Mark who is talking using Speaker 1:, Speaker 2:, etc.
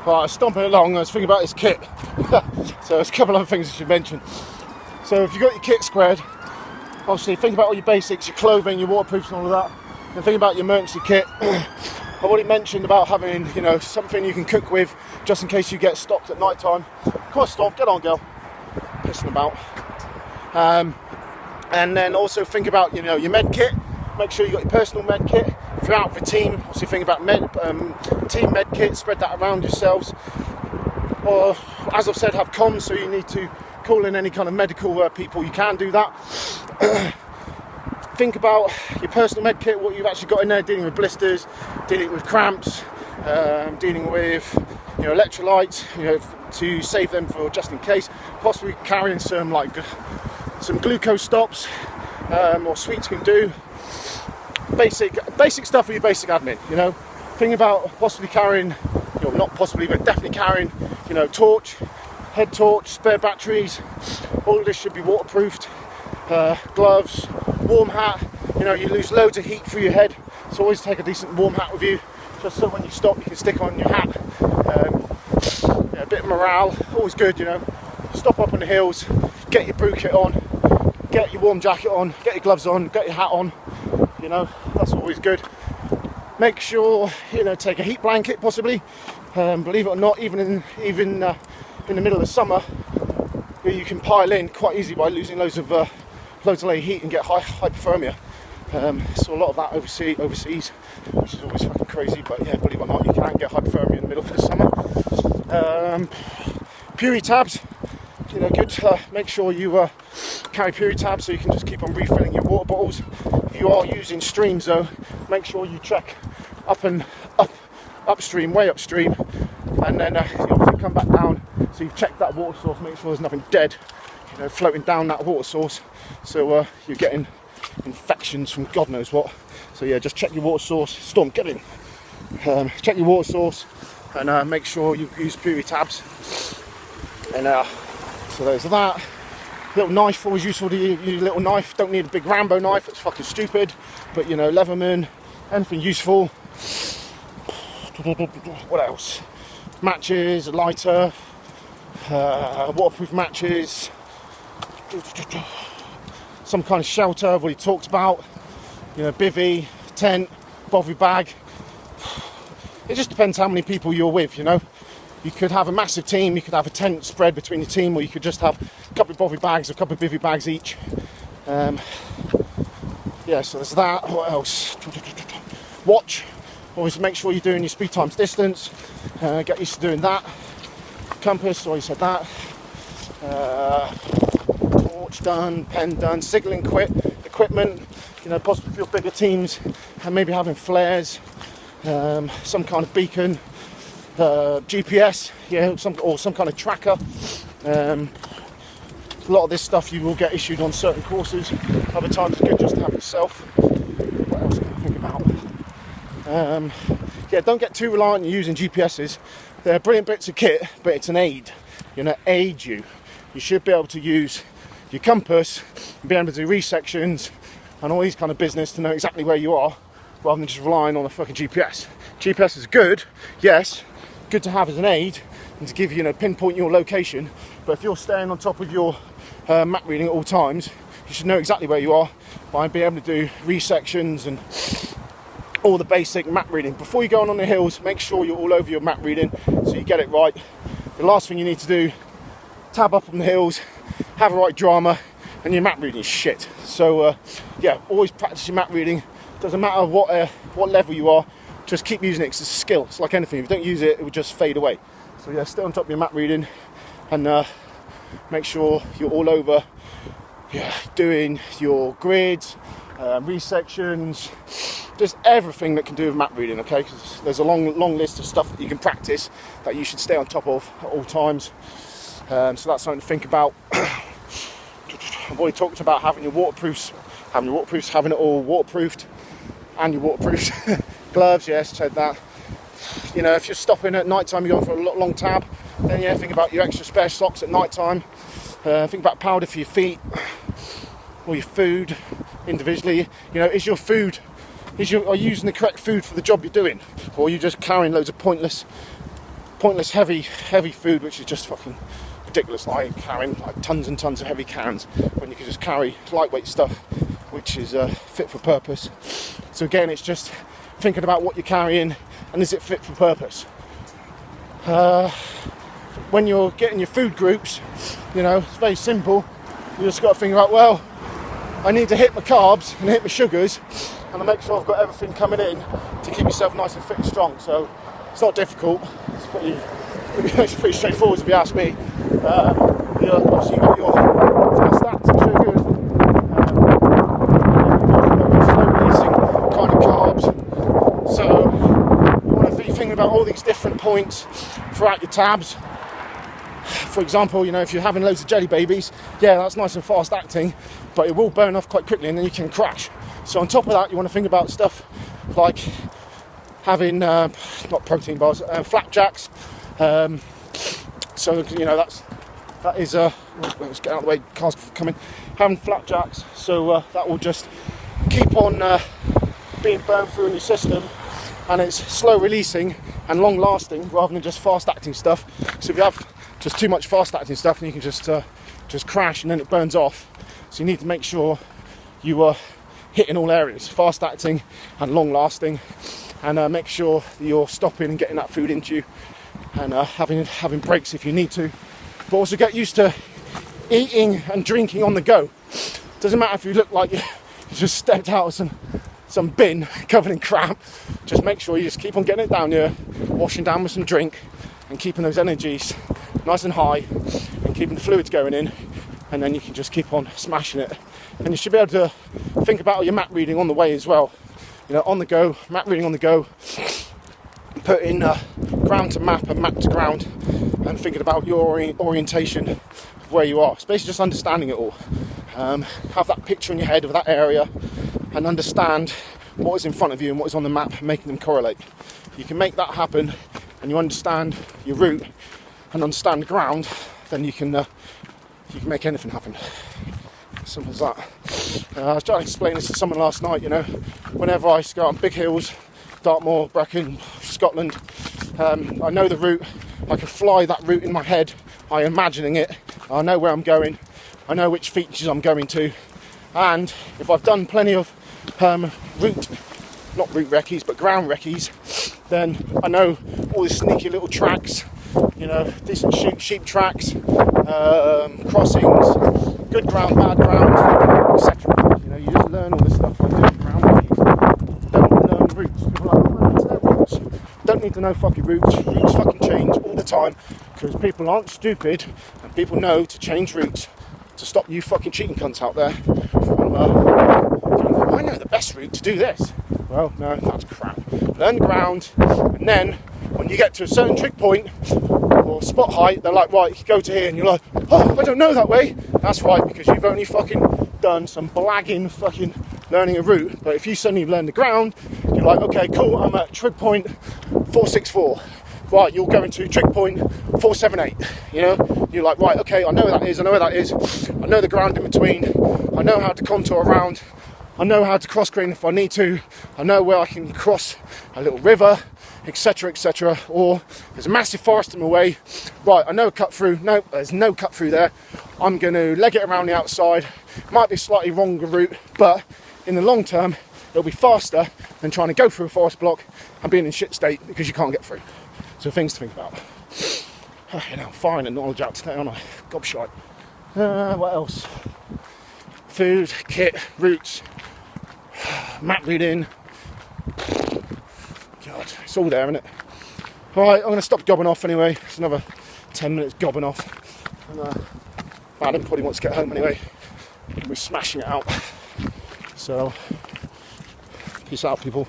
Speaker 1: Right, stomping along, I was thinking about this kit. So there's a couple other things I should mention. So if you've got your kit squared, obviously think about all your basics, your clothing, your waterproofs and all of that. And think about your emergency kit. I've already mentioned about having, something you can cook with just in case you get stopped at night time. Come on, Storm, get on, girl. Pissing about. And then also think about, your med kit. Make sure you got your personal med kit. If you're out with a team, obviously think about team med kit, spread that around yourselves. Or, as I've said, have comms, so you need to call in any kind of medical people, you can do that. Think about your personal med kit, what you've actually got in there, dealing with blisters, dealing with cramps, dealing with electrolytes, to save them for just in case. Possibly carrying some glucose stops, or sweets can do. Basic stuff for your basic admin. Think about possibly carrying, not possibly, but definitely carrying, torch, head torch, spare batteries. All of this should be waterproofed. Gloves, warm hat. You lose loads of heat through your head, so always take a decent warm hat with you, just so when you stop you can stick on your hat. A bit of morale, always good. Stop up on the hills, get your brew kit on, get your warm jacket on, get your gloves on, get your hat on. That's always good. Make sure take a heat blanket possibly. Believe it or not, even in the middle of summer, you can pile in quite easily by losing loads of heat and get hypothermia. So a lot of that overseas, which is always fucking crazy. But yeah, believe it or not, you can get hypothermia in the middle of the summer. Puri tabs, good. Make sure you carry Puri tabs so you can just keep on refilling your water bottles. If you are using streams though, make sure you check upstream, way upstream, and then you obviously come back down. So you've checked that water source, make sure there's nothing dead, floating down that water source. So you're getting infections from God knows what. So yeah, just check your water source. Storm, get in. Check your water source and make sure you use Puri tabs. And so there's that. Little knife, always useful to use a little knife. Don't need a big Rambo knife, it's fucking stupid. But Leatherman, anything useful. What else? Matches, a lighter, waterproof matches, some kind of shelter I've already talked about. Bivvy, tent, bovvy bag. It just depends how many people you're with, You could have a massive team, you could have a tent spread between your team, or you could just have a couple of bovvy bags, a couple of bivvy bags each. So there's that. What else? Watch. Always make sure you're doing your speed times distance. Get used to doing that. Compass, already said that. Torch done, pen done, signalling equipment. Possibly for your bigger teams, and maybe having flares, some kind of beacon. GPS, some kind of tracker. A lot of this stuff you will get issued on certain courses. Other times it's good just to have it yourself. What else can I think about? Don't get too reliant on using GPSs. They're brilliant bits of kit, but it's an aid. Aid you. You should be able to use your compass and be able to do resections and all these kind of business to know exactly where you are, rather than just relying on a fucking GPS. GPS is good, yes. Good to have as an aid and to give you, pinpoint your location. But if you're staying on top of your map reading at all times, you should know exactly where you are by being able to do resections and all the basic map reading. Before you go on the hills, make sure you're all over your map reading so you get it right. The last thing you need to do, tab up on the hills, have a right drama, and your map reading is shit. So always practice your map reading. Doesn't matter what level you are. Just keep using it because it's a skill. It's like anything. If you don't use it, it will just fade away. So stay on top of your map reading and make sure you're all over doing your grids, resections, just everything that can do with map reading, okay? Because there's a long list of stuff that you can practice that you should stay on top of at all times. So that's something to think about. I've already talked about having your waterproofs, having it all waterproofed, and your waterproofs. Gloves, yes, said that. If you're stopping at night time, you're going for a long tab, then think about your extra spare socks at night time. Think about powder for your feet or your food individually. Is your food, are you using the correct food for the job you're doing, or are you just carrying loads of pointless pointless heavy food, which is just fucking ridiculous, like carrying like tons and tons of heavy cans when you can just carry lightweight stuff which is fit for purpose. So again, it's just thinking about what you're carrying and is it fit for purpose. When you're getting your food groups, you know, it's very simple. You just got to think about, well, I need to hit my carbs and hit my sugars, and I make sure I've got everything coming in to keep yourself nice and fit and strong. So it's not difficult. It's pretty straightforward if you ask me. Obviously you've got your fast acting sugars, slow releasing kind of carbs. So you want to be thinking about all these different points throughout your tabs. For example, you know, if you're having loads of jelly babies, yeah, that's nice and fast acting, but it will burn off quite quickly and then you can crash. So on top of that, you want to think about stuff like having not protein bars, flapjacks. So you know that is let's get out of the way, cars coming. Having flapjacks, so that will just keep on being burned through in your system, and it's slow releasing and long lasting rather than just fast acting stuff. So if you have just too much fast acting stuff, then you can just crash and then it burns off. So you need to make sure you are hitting all areas, fast acting and long lasting, and make sure that you're stopping and getting that food into you, and having breaks if you need to. But also get used to eating and drinking on the go. Doesn't matter if you look like you just stepped out of some bin covered in crap. Just make sure you just keep on getting it down here, washing down with some drink, and keeping those energies nice and high, and keeping the fluids going in, and then you can just keep on smashing it. And you should be able to think about your map reading on the way as well. You know, on the go, map reading on the go, put in ground to map and map to ground, and thinking about your orientation of where you are. It's basically just understanding it all. Have that picture in your head of that area and understand what is in front of you and what is on the map, making them correlate. If you can make that happen and you understand your route and understand the ground, then you can make anything happen. Simple as that. I was trying to explain this to someone last night. You know, whenever I go on big hills, Dartmoor, Brecon, Scotland, I know the route. I can fly that route in my head. I'm imagining it. I know where I'm going. I know which features I'm going to. And if I've done plenty of not route recce's, but ground recce's, then I know all these sneaky little tracks, you know, decent sheep tracks, crossings, good ground, bad ground, etc. You know, you just learn all this stuff by doing ground recce's. Don't learn routes. People are like, I don't need to know routes. Don't need to know fucking routes. Routes fucking change all the time because people aren't stupid and people know to change routes to stop you fucking cheating cunts out there from I know the best route to do this. Well, no, that's crap. Learn the ground, and then when you get to a certain trig point or spot height, they're like, right, you go to here, and you're like, oh, I don't know that way. That's right, because you've only fucking done some blagging fucking learning a route. But if you suddenly learn the ground, you're like, okay, cool, I'm at trig point 464. Right, you're going to trig point 478, you know? You're like, right, okay, I know where that is, I know where that is. I know the ground in between. I know how to contour around. I know how to cross grain if I need to. I know where I can cross a little river, etc, etc. Or there's a massive forest in my way. Right, I know a cut through. No, there's no cut through there. I'm going to leg it around the outside. Might be a slightly wronger route, but in the long term, it'll be faster than trying to go through a forest block and being in shit state because you can't get through. So things to think about. You know, I'm firing the knowledge out today, aren't I? Gobshite. What else? Food, kit, routes, map reading. God, it's all there, isn't it? Alright, I'm going to stop gobbing off anyway. It's another 10 minutes gobbing off. And, Adam probably wants to get home anyway. We're smashing it out. So, peace out, people.